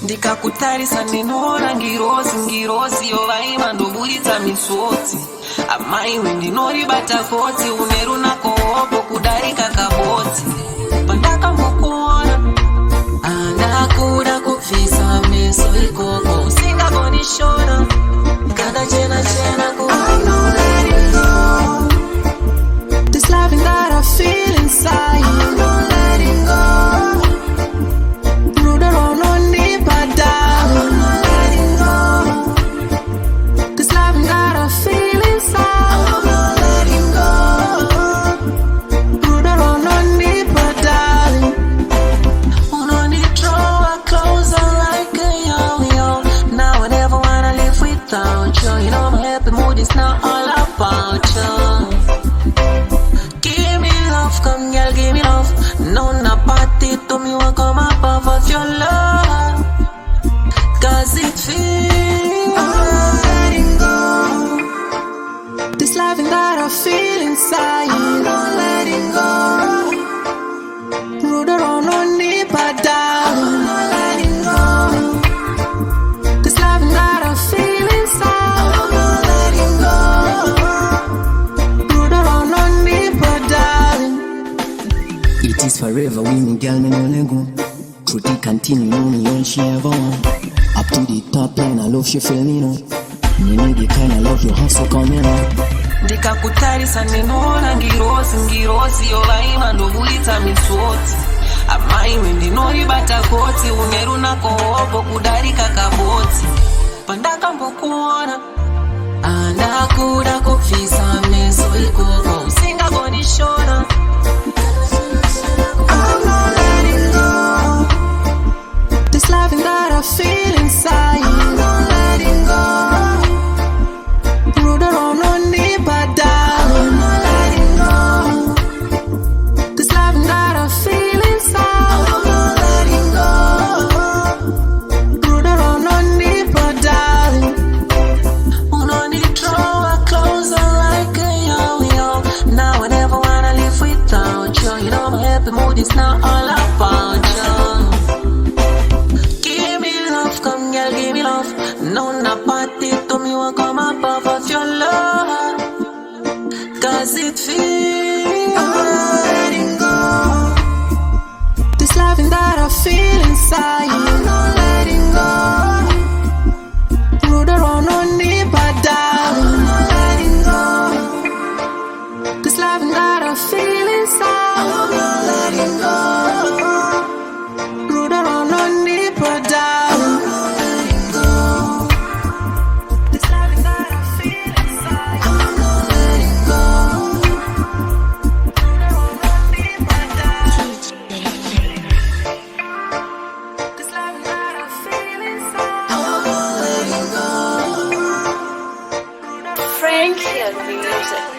Ndikakutarisa ndinoona ngirozi yovaima ndobuditsa misodzi. Amaiwe ndinoribata kotsi, une runako hopo kudarika kabodzi. Pandakambokuona ndakuda kubvisa meso ikoko, usingagoni shona kana chena ku. I'm not letting go. This loving that I feel inside, I'm not letting go. You know my happy mood is not all about you. Give me love, come girl, give me love. No, not party to me, won't come up off of your love. Cause it feels I'm letting go. This loving that I feel inside, I'm not letting go. Rude around on me, but down, I'm not letting go. This loving that I feel inside, it is forever with me, girl, me no let go. Through the canteen, me only one she ever want. Up to the top line, I love she feel me now. Me need the kind of love you have, so come here. Ndikakutarisa ndinoona ngirozi yovaima ndobuditsa misodzi. Amaiwe ndinoribata kotsi, une runako hopo kudarika kabodzi. Pandakambokuona ndakuda kubvisa meso ikoko, usingagoni shona. I'm not letting go. This loving that I feel inside, I'm not letting go. Rude around on me, but down, I'm not letting go. This loving that I feel inside, I'm not letting go. Rude around on me, but down. Unoni draw closer like a yo-yo. Now I never wanna live without you. You know my happy mood is not all about you. Give me love, come girl, give me love. No, not party to me, won't come up off of your love. Cause it feels I'm letting go. This loving that I feel inside, I'm not letting go. Rude around on me, but down, I'm not letting go. This loving that I feel inside, I'm not letting go. Rude around on me, but down, I'm not letting go. This loving that I feel inside, I'm not letting go. Rude around on me, but down. This loving that I feel inside, I'm not letting go. Frank Hill Music.